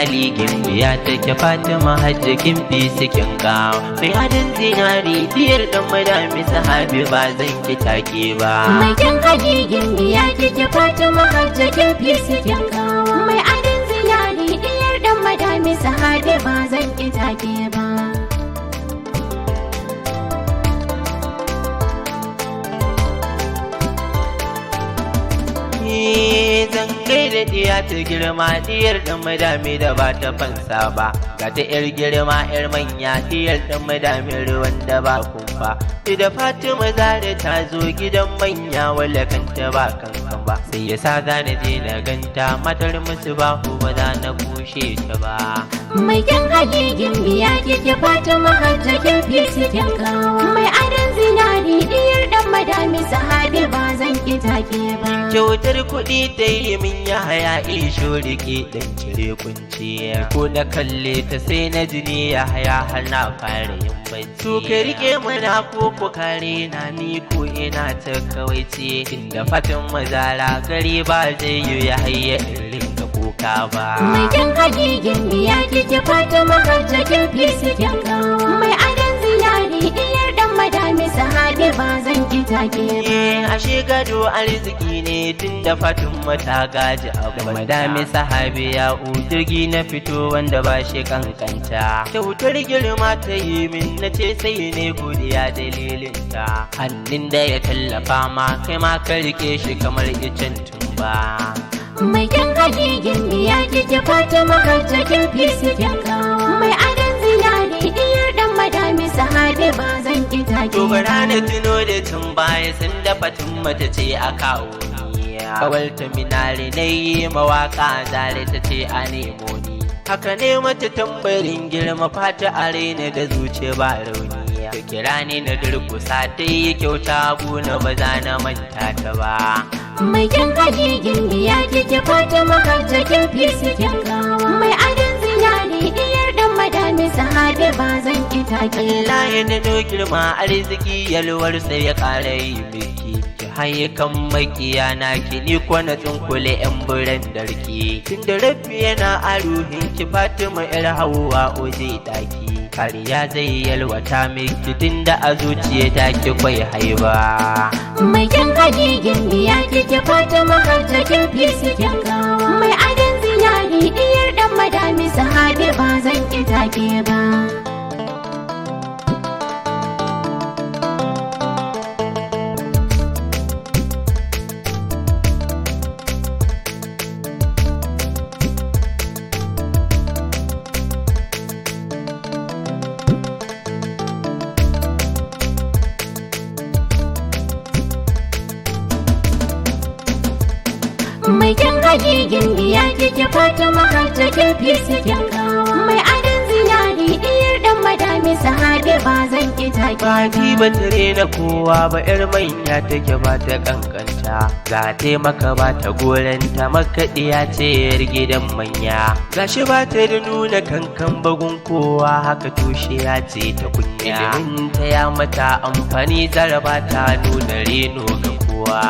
hali gimbiya take Fatima hajji kin fi sikin kawo mai adon zinari diyar dan madami sahabi ba zan ki take ba mai kyan hali gimbiya take Fatima hajji kin fi sikin kawo mai adon zinari diyar dan madami sahabi ba zan ki take ba zan kai da diya ta girma diyar dan madami da ba ta fansa ba ga ta yar girma yar manya diyar dan madami ruwan da ba kumfa da Fatima Zara ta zo gidan manya wala kanta ba kankan ba sai ya sa gane je na ganta matar musu ba ko ba za na kushe ta ba mai kyan hali gimbiya kike Fatima hajji kin fi sikin kawo mai adon zinari diyar dan madami sahabi ba zan ki take ba kyautar kuɗi ta yi min ya haya isho rike dan cire kunci ko na kalle ta sai na jini ya haya har na fara yin bacci su ka rike mana ko ku kare na ni ko ina ta kawaice inda Fatima Zara gari ba zai yi ya hayya irin ka kuka ba mai kyan hali gimbiya kike Fatima hajji kin fi sikin kawo mai adon zinari diyar dan madami sahabi ba zan ki take ba ashe gado arziki ne tunda Fatima ta gaji abu madami sahabi ya jirgi na fito wanda ba shi kankanta kyautar girma ta yi min na ce sai ne godiya dalilinta hannun da ya tallafa ma kai ma ka rike shi kamar icen tumba mai kyan hali gimbiya kike Fatima hajji kin fi sikin kawo mai adon zinari diyar dan madami sahabi ba zan ki take to bara na tuno da tun baya sun da Fatima ta ce a kawo kawalta minare na yi mawaka Zara ta ce a nemo ni haka ne mata tambarin girma fata a raina da zuce ba rauni ta kira ni na durkusa ta yi kyauta na ba za na manta ta ba mai kyan hali gimbiya kike Fatima hajji kin fi sikin kawo mai adon zinari diyar dan madami sahabi ba zan ki take Allah ya nado girma arziki yalwar sai ya kara yi miki haye kan makiya na ki ni ko na tsunkule yan buran darki tunda rabbi yana a ruhin ki Fatima yar Hauwa oje daki kariya zai yalwata miki tunda a zuciya ta ki kwai haiba mai kyan hali gimbiya kike Fatima hajji kin fi sikin kawo mai adon zinari diyar dan madami sahabi ba zan ki take ba mai kyan hali gimbiya kike Fatima hajji kin fi sikin kawo mai adon zinari diyar dan madami sahabi ba zan ki take ba ji ba tare na kowa ba yar manya take ba ta kankanta za ta maka ba ta goranta makaɗiya ce yar gidan manya gashi ba ta da nuna kankan bagun kowa haka tushe ya ce ta kunya ilimin ta ya mata amfani zaraba ta nuna reno ga kowa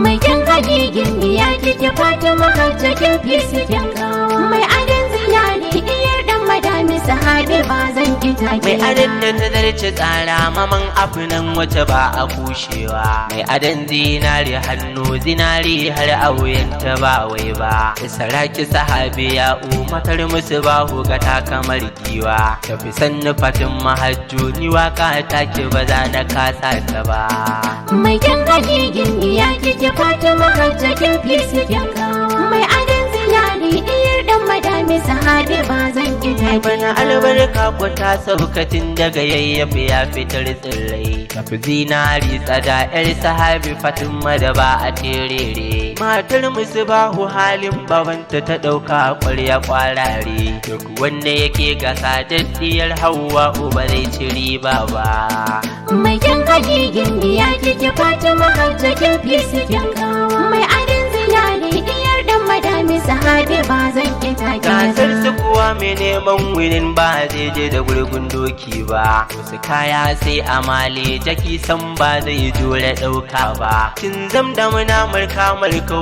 mai kyan hali gimbiya kike Fatima hajji kin fi sikin kawo mai adon zinari diyar dan madami sahabi ba zan ki take mai adon da ta zarce tsara maman afinan wace ba a kushewa mai adon zinari hannu zinari har auyanta ba wai ba saraki sahabi ya matar musu bahu ga ta kamar giwa tafi sannu Fatima hajju ni waka take ba za na kasa ta ba mai kyan hali gimbiya kike Fatima hajji kin fi sikin kawo mai adon zinari diyar dan madami sahabi ba zan ki take bana albarka ko ta saukatin daga yayyafi ya fitar tsirrai tafi zinari tsada yar sahabi Fatima da ba a terere matar musu bahu halin babanta ta ɗauka ƙwarya ƙwarare duk wanda yake gasa daddiyar Hauwa uba zai ci riba ba mai kyan hali gimbiya kike Fatima hajji kin fi sikin kawo mai adon zinari diyar dan madami sahabi ba zan ki take gasar su ba. kuwa mai neman winin ba zai je da gurgun doki ba, wasu kaya sai amale jaki san ba zai jure ɗauka ba, kin zam da muna marka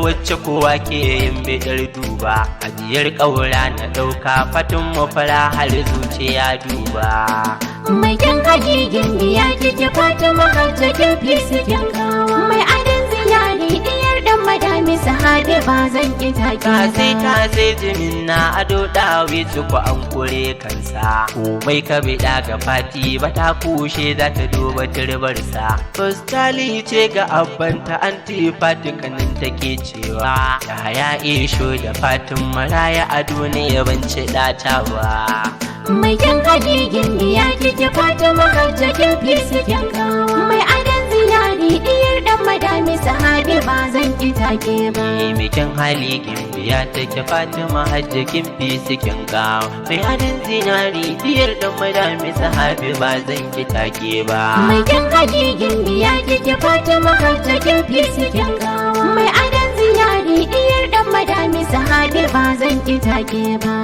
wacce kowa ke yin bidar duba, ajiyar ƙaura na ɗauka fatin mafara har zuciya duba. Mai kyan hajigin biya kike Fatima hajjakin fi sikin kawo, mai adon zinari diyar dan madami sahabi ba zan ki take ba. ta sai jimin na ado dawi su ku an kure kansa, komai ka bida ga fati ba ta kushe za ta duba turbarsa, postali ce ga abbanta anti fati kanin take cewa da haya isho da fatin maraya ado ne ban ci data ba. Mai kyan hajigin biya kike Fatima hajjakin fi sikin kawo, mai adon zinari diyar dan madami sahabi ba zan ki take ba. Mikin hali gimbiya take Fatima hajjakin fi sikin kawo, mai adon zinari diyar dan madami sahabi ba zan ki take ba. Mai kyan hajigin biya kike Fatima hajjakin fi sikin kawo, mai adon zinari diyar dan madami sahabi ba zan ki take ba.